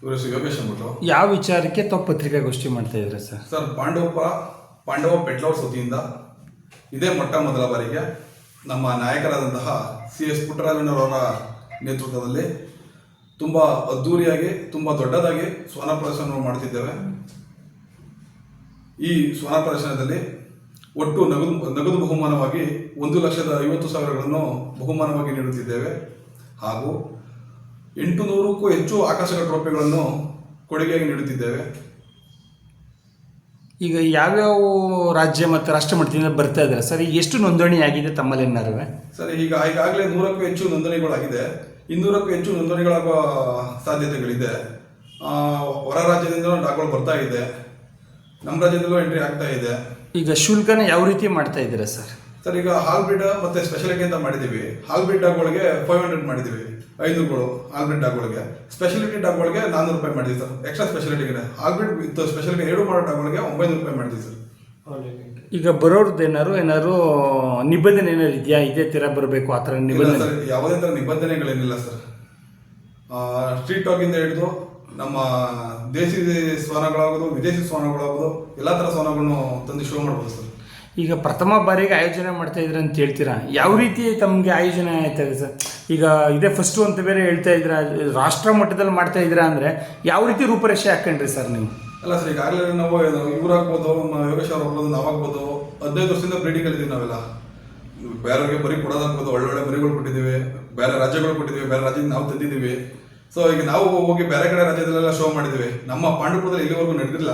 ಇವರು ಯೋಗೇಶ್ ಅಂದ್ಬಿಟ್ಟು. ಯಾವ ವಿಚಾರಕ್ಕೆ ತಾವು ಪತ್ರಿಕಾಗೋಷ್ಠಿ ಮಾಡ್ತಾ ಇದ್ದೀರಾ ಸರ್? ಸರ್, ಪಾಂಡವ ಪೆಟ್ಲವರ್ಸ್ ವತಿಯಿಂದ ಇದೇ ಮೊಟ್ಟ ಮೊದಲ ಬಾರಿಗೆ ನಮ್ಮ ನಾಯಕರಾದಂತಹ CS ಪುಟ್ಟರಾಜಣ್ಣವರ ನೇತೃತ್ವದಲ್ಲಿ ತುಂಬ ಅದ್ಧೂರಿಯಾಗಿ ತುಂಬ ದೊಡ್ಡದಾಗಿ ಸ್ವರ್ಣ ಪ್ರದರ್ಶನವನ್ನು ಮಾಡ್ತಿದ್ದೇವೆ. ಈ ಸ್ವರ್ಣ ಪ್ರದರ್ಶನದಲ್ಲಿ ಒಟ್ಟು ನಗದು ಬಹುಮಾನವಾಗಿ 1,50,000 ಬಹುಮಾನವಾಗಿ ನೀಡುತ್ತಿದ್ದೇವೆ. ಹಾಗೂ 800ಕ್ಕೂ ಹೆಚ್ಚು ಆಕರ್ಷಕ ಟ್ರೋಫಿಗಳನ್ನು ಕೊಡುಗೆಯಾಗಿ ನೀಡುತ್ತಿದ್ದೇವೆ. ಈಗ ಯಾವ್ಯಾವ ರಾಜ್ಯ ಮತ್ತು ರಾಷ್ಟ್ರ ಮಟ್ಟದಿಂದ ಬರ್ತಾ ಇದ್ದಾರೆ ಸರ್? ಈಗ ಎಷ್ಟು ನೋಂದಣಿ ಆಗಿದೆ ತಮ್ಮಲ್ಲಿ ಏನಾರು? ಸರ್, ಈಗಾಗಲೇ 100ಕ್ಕೂ ಹೆಚ್ಚು ನೋಂದಣಿಗಳಾಗಿದೆ. 200ಕ್ಕೂ ಹೆಚ್ಚು ನೋಂದಣಿಗಳಾಗುವ ಸಾಧ್ಯತೆಗಳಿದೆ. ಹೊರ ರಾಜ್ಯದಿಂದ ಡಾಕ್ಗಳು ಬರ್ತಾ ಇದೆ, ನಮ್ಮ ರಾಜ್ಯದಲ್ಲೂ ಎಂಟ್ರಿ ಆಗ್ತಾ ಇದೆ. ಈಗ ಶುಲ್ಕನ ಯಾವ ರೀತಿ ಮಾಡ್ತಾ ಇದ್ದೀರಾ ಸರ್? ಸರ್, ಈಗ ಹಾಲ್ ಬ್ರೀಡ್ ಮತ್ತೆ ಸ್ಪೆಷಾಲಿಟಿ ಅಂತ ಮಾಡಿದ್ದೀವಿ. ಹಾಲ್ ಬ್ರೀಡ್ ಡಾಗ್ಗಳಿಗೆ 500 ಮಾಡಿದ್ದೀವಿ, 500 ಹಾಲ್ ಬ್ರೀಡ್ ಡಾಗ್ಗಳಿಗೆ. ಸ್ಪೆಷಾಲಿಟಿ ಡಾಗ್ಗಳಿಗೆ 400 ರೂಪಾಯಿ ಮಾಡಿದ್ದೀವಿ ಸರ್. ಎಕ್ಸ್ಟ್ರಾ ಸ್ಪೆಷಾಲಿಟಿಗೆ ಹಾಲ್ ಬ್ರೀಡ್ ವಿತ್ ಸ್ಪೆಷಾಲಿಟಿ 2 ಮಾಡೋ ಡಾಗ್ಗಳಿಗೆ 900 ರೂಪಾಯಿ ಮಾಡಿದ್ದೀವಿ ಸರ್. ಈಗ ಬರೋರ್ದು ಏನಾರು ನಿಬಂಧನೆ ಏನಾರು ಇದೆಯಾ? ಇದೇ ತೀರ ಬರಬೇಕು ಆ ಥರ ನಿಬಂಧನೆ? ಸರ್, ಯಾವುದೇ ಥರ ನಿಬಂಧನೆಗಳೇನಿಲ್ಲ ಸರ್. ಸ್ಟ್ರೀಟ್ ಡಾಗಿಂದ ಹಿಡಿದು ನಮ್ಮ ದೇಸಿ ಶ್ವಾನಗಳಾಗೋದು, ವಿದೇಶಿ ಶ್ವಾನಗಳಾಗೋದು, ಎಲ್ಲ ಥರ ಶ್ವಾನಗಳನ್ನು ತಂದು ಶೋ ಮಾಡ್ಬೋದು ಸರ್. ಈಗ ಪ್ರಥಮ ಬಾರಿಗೆ ಆಯೋಜನೆ ಮಾಡ್ತಾ ಇದ್ರ ಅಂತ ಹೇಳ್ತೀರಾ, ಯಾವ ರೀತಿ ತಮಗೆ ಆಯೋಜನೆ ಆಯ್ತಾ ಇದೆ ಸರ್? ಈಗ ಇದೇ ಫಸ್ಟು ಅಂತ ಬೇರೆ ಹೇಳ್ತಾ ಇದ್ದೀರಾ, ರಾಷ್ಟ್ರ ಮಟ್ಟದಲ್ಲಿ ಮಾಡ್ತಾ ಇದ್ದೀರಾ ಅಂದರೆ ಯಾವ ರೀತಿ ರೂಪರೇಷೆ ಹಾಕೊಂಡ್ರಿ ಸರ್ ನೀವು? ಅಲ್ಲ ಸರ್, ಈಗಾಗಲೇ ನಾವು ಇವ್ರು ಆಗ್ಬೋದು, ಯೋಗೇಶ್ ಅವ್ರು ಆಗ್ಬೋದು, ನಾವಾಗ್ಬೋದು, 15 ವರ್ಷದಿಂದ ಬ್ರೀಡಿಂಗ್ ಕಲಿತೀವಿ ನಾವೆಲ್ಲ. ಬೇರೆಯವ್ರಿಗೆ ಬರೀ ಕೊಡೋದಾಗ್ಬೋದು, ಒಳ್ಳೊಳ್ಳೆ ಮರಿಗಳು ಕೊಟ್ಟಿದ್ದೀವಿ, ಬೇರೆ ರಾಜ್ಯಗಳು ಕೊಟ್ಟಿದ್ದೀವಿ, ಬೇರೆ ರಾಜ್ಯದಿಂದ ನಾವು ತಂದಿದ್ದೀವಿ. ಸೊ ಈಗ ನಾವು ಹೋಗಿ ಬೇರೆ ಕಡೆ ರಾಜ್ಯದಲ್ಲೆಲ್ಲ ಶೋ ಮಾಡಿದ್ದೀವಿ. ನಮ್ಮ ಪಾಂಡುಪುರದಲ್ಲಿ ಇಲ್ಲಿವರೆಗೂ ನಡೆದಿಲ್ಲ.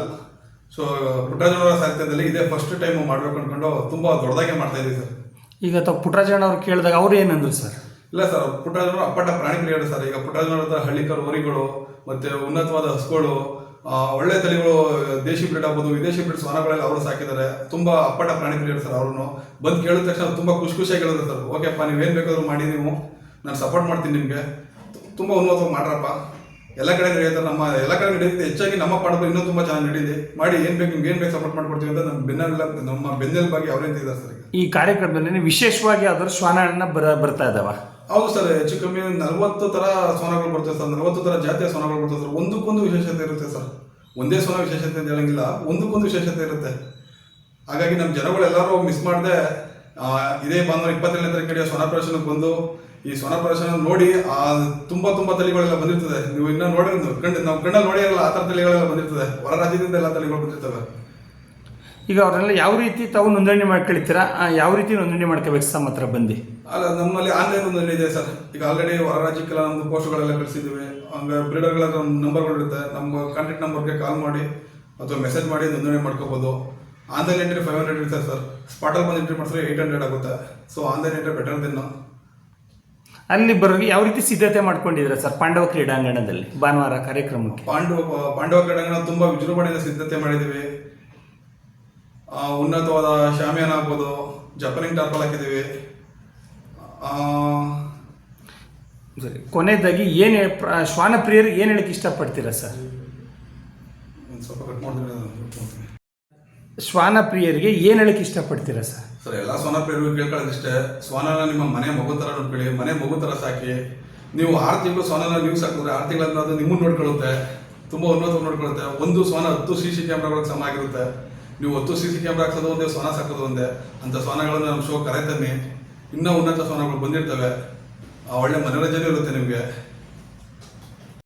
ಸೊ ಪುಟ್ಟರಾಜಣ್ಣವರ ಸಾಹಿತ್ಯದಲ್ಲಿ ಇದೇ ಫಸ್ಟ್ ಟೈಮ್ ಮಾಡಬೇಕು ಅಂದ್ಕೊಂಡು ತುಂಬ ದೊಡ್ಡದಾಗೆ ಮಾಡ್ತಾ ಇದ್ದೀವಿ ಸರ್. ಈಗ ತಾವು ಪುಟ್ಟರಾಜಣ್ಣ ಅವ್ರು ಕೇಳಿದಾಗ ಅವ್ರು ಏನಂದ್ರು ಸರ್? ಇಲ್ಲ ಸರ್, ಪುಟ್ಟರಾಜಣ್ಣವರು ಅಪ್ಪಟ ಪ್ರಾಣಿ ಪ್ರಿಯರು ಸರ್. ಈಗ ಪುಟ್ಟರಾಜಣ್ಣವ್ರ ಹಳ್ಳಿಕರು ಹೋರಿಗಳು ಮತ್ತು ಉನ್ನತವಾದ ಹಸುಗಳು, ಒಳ್ಳೆ ತಳಿಗಳು, ದೇಶಿ ಬ್ರೀಡ್ ಆಗ್ಬೋದು, ವಿದೇಶಿ ಬ್ರೀಡ್ ಶ್ವಾನಗಳೆಲ್ಲ ಅವರು ಸಾಕಿದ್ದಾರೆ. ತುಂಬ ಅಪ್ಪಟ ಪ್ರಾಣಿ ಪ್ರಿಯರು ಸರ್. ಅವ್ರನ್ನು ಬಂದು ಕೇಳಿದ ತಕ್ಷಣ ತುಂಬ ಖುಷಿಯಾಗಿ ಹೇಳಿದ್ರು ಸರ್, ಓಕೆಪ್ಪ, ನೀವೇನು ಬೇಕಾದ್ರೂ ಮಾಡಿ, ನೀವು ನಾನು ಸಪೋರ್ಟ್ ಮಾಡ್ತೀನಿ ನಿಮಗೆ, ತುಂಬ ಉನ್ನತವಾಗಿ ಮಾಡ್ರಪ್ಪ, ಎಲ್ಲ ಕಡೆ ನಡೆಯುತ್ತಾರೆ, ನಮ್ಮ ಎಲ್ಲ ಕಡೆ ನಡೆಯುತ್ತೆ, ಹೆಚ್ಚಾಗಿ ನಮ್ಮ ಪಾಡಗಳು ಇನ್ನೂ ತುಂಬ ಚೆನ್ನಾಗಿ ನಡೆಯಿದೆ, ಮಾಡಿ ಏನು ಬೇಕು ನಿಮ್ಗೆ ಏನು ಬೇಕು ಸಪೋರ್ಟ್ ಮಾಡ್ಕೊಡ್ತೀವಿ ಅಂತ ನಮ್ಮ ಬೆನ್ನೆಲುಬಾಗಿ ಅವರೇ ಇದ್ದಾರೆ ಸರ್. ಈ ಕಾರ್ಯಕ್ರಮದಲ್ಲಿ ವಿಶೇಷವಾಗಿ ಅದರ ಶ್ವಾನಗಳನ್ನ ಬರ್ತಾ ಇದಾವ? ಹೌದು ಸರ್, ಹೆಚ್ಚು ಕಮ್ಮಿ 40 ಥರ ಶ್ವಾನಗಳು ಬರ್ತವೆ ಸರ್. 40 ಥರ ಜಾತಿಯ ಶ್ವಾನಗಳು ಬರ್ತವೆ ಸರ್. ಒಂದಕ್ಕೊಂದು ವಿಶೇಷತೆ ಇರುತ್ತೆ ಸರ್. ಒಂದೇ ಶ್ವಾನ ವಿಶೇಷತೆ ಅಂತ ಹೇಳಂಗಿಲ್ಲ, ಒಂದಕ್ಕೊಂದು ವಿಶೇಷತೆ ಇರುತ್ತೆ. ಹಾಗಾಗಿ ನಮ್ಮ ಜನಗಳೆಲ್ಲರೂ ಮಿಸ್ ಮಾಡದೆ ಇದೇ ಭಾನುವಾರ 22ನೇ ತಾರೀಕು ನಡೆಯೋ ಸ್ವರ್ಣ ಪ್ರದರ್ಶನಕ್ಕೆ ಬಂದು ಈ ಸ್ವರ್ಣ ಪ್ರದರ್ಶನ ನೋಡಿ ತುಂಬ ತಳಿಗಳೆಲ್ಲ ಬಂದಿರ್ತದೆ. ನೀವು ಇನ್ನೂ ನೋಡಿ ನಾವು ಕಣ್ಣಲ್ಲಿ ನೋಡಿ ಇರಲ್ಲ, ಆ ಥರ ತಳಿಗಳೆಲ್ಲ ಬಂದಿರ್ತದೆ. ಹೊರ ರಾಜ್ಯದಿಂದ ಎಲ್ಲ ತಳಿಗಳು ಬಂದಿರ್ತವೆ. ಈಗ ಅವ್ರನ್ನೆಲ್ಲ ಯಾವ ರೀತಿ ತಾವು ನೋಂದಣಿ ಮಾಡ್ಕೊಳ್ತೀರಾ? ಯಾವ ರೀತಿ ನೋಂದಣಿ ಮಾಡ್ಕೋಬೇಕು ಸರ್ ಹತ್ರ ಬಂದು? ಅಲ್ಲ, ನಮ್ಮಲ್ಲಿ ಆನ್ಲೈನ್ ನೋಂದಣಿ ಇದೆ ಸರ್. ಈಗ ಆಲ್ರೆಡಿ ಹೊರ ರಾಜ್ಯಕ್ಕೆಲ್ಲ ನಮ್ಮದು ಪೋಸ್ಟ್ಗಳೆಲ್ಲ ಕಳಿಸಿದ್ದೀವಿ. ಹಂಗೆ ಬ್ರೀಡರ್ಗಳ ನಂಬರ್ಗಳಿರುತ್ತೆ, ನಮ್ಮ ಕಾಂಟ್ಯಾಕ್ಟ್ ನಂಬರ್ಗೆ ಕಾಲ್ ಮಾಡಿ ಅಥವಾ ಮೆಸೇಜ್ ಮಾಡಿ ನೋಂದಣಿ ಮಾಡ್ಕೋಬೋದು. ಆನ್ಲೈನ್ ಎಂಟ್ರಿ 500 ಇರುತ್ತೆ ಸರ್. ಸ್ಪಾಟಲ್ಲಿ ಬಂದು ಎಂಟ್ರಿ ಮಾಡಿದ್ರೆ 800 ಆಗುತ್ತೆ. So online entry better then. ಅಲ್ಲಿ ಬರೋರಿಗೆ ಯಾವ ರೀತಿ ಸಿದ್ಧತೆ ಮಾಡ್ಕೊಂಡಿದ್ದೀರಾ ಸರ್ ಪಾಂಡವ ಕ್ರೀಡಾಂಗಣದಲ್ಲಿ ಭಾನುವಾರ ಕಾರ್ಯಕ್ರಮಕ್ಕೆ? ಪಾಂಡವ ಕ್ರೀಡಾಂಗಣ ತುಂಬ ವಿಜೃಂಭಣೆಯಿಂದ ಸಿದ್ಧತೆ ಮಾಡಿದ್ದೀವಿ. ಉನ್ನತವಾದ ಶಾಮಿಯಾನ ಆಗ್ಬೋದು, ಜಪಾನಿಂಗ್ ಟಾರ್ಪಲ್ ಹಾಕಿದ್ದೀವಿ. ಸರಿ, ಕೊನೆಯದಾಗಿ ಏನು ಶ್ವಾನ ಪ್ರಿಯರು ಏನು ಹೇಳಕ್ಕೆ ಇಷ್ಟಪಡ್ತೀರಾ ಸರ್? ಸ್ವಲ್ಪ ಕಟ್ ಮಾಡ್ತೀನಿ. ಶ್ವಾನ ಪ್ರಿಯರಿಗೆ ಏನು ಹೇಳಕ್ಕೆ ಇಷ್ಟಪಡ್ತೀರಾ ಸರ್? ಸರ್, ಎಲ್ಲ ಶ್ವಾನ ಪ್ರಿಯರಿಗೂ ಕೇಳ್ಕೊಳ್ಳೋದಿಷ್ಟೇ, ಶ್ವಾನನ ನಿಮ್ಮ ಮನೆ ಮಗು ಥರ ನೋಡ್ಕೊಳ್ಳಿ, ಮನೆ ಮಗು ಥರ ಸಾಕಿ. ನೀವು 6 ತಿಂಗಳು ಶ್ವಾನನ ನೀವು ಸಾಕಿದ್ರೆ 6 ತಿಂಗಳಾದ್ಮೇಲೆ ಅದು ನಿಮ್ಮನ್ನು ನೋಡ್ಕೊಳ್ಳುತ್ತೆ, ತುಂಬ ಉನ್ನತವಾಗಿ ನೋಡ್ಕೊಳ್ಳುತ್ತೆ. ಒಂದು ಶ್ವಾನ 10 CC ಕ್ಯಾಮ್ರಾಗಳಿಗೆ ಸಮ ಆಗಿರುತ್ತೆ. ನೀವು 10 CC ಕ್ಯಾಮ್ರಾ ಹಾಕ್ಸೋದು ಒಂದೇ, ಶ್ವಾನ ಸಾಕೋದು ಒಂದೇ. ಅಂಥ ಶ್ವಾನಗಳನ್ನು ನಮ್ಮ ಶೋ ಕರೆತನ್ನಿ. ಇನ್ನೂ ಉನ್ನತ ಶ್ವಾನಗಳು ಬಂದಿರ್ತವೆ, ಒಳ್ಳೆ ಮನೋರಂಜನೆ ಇರುತ್ತೆ ನಿಮಗೆ.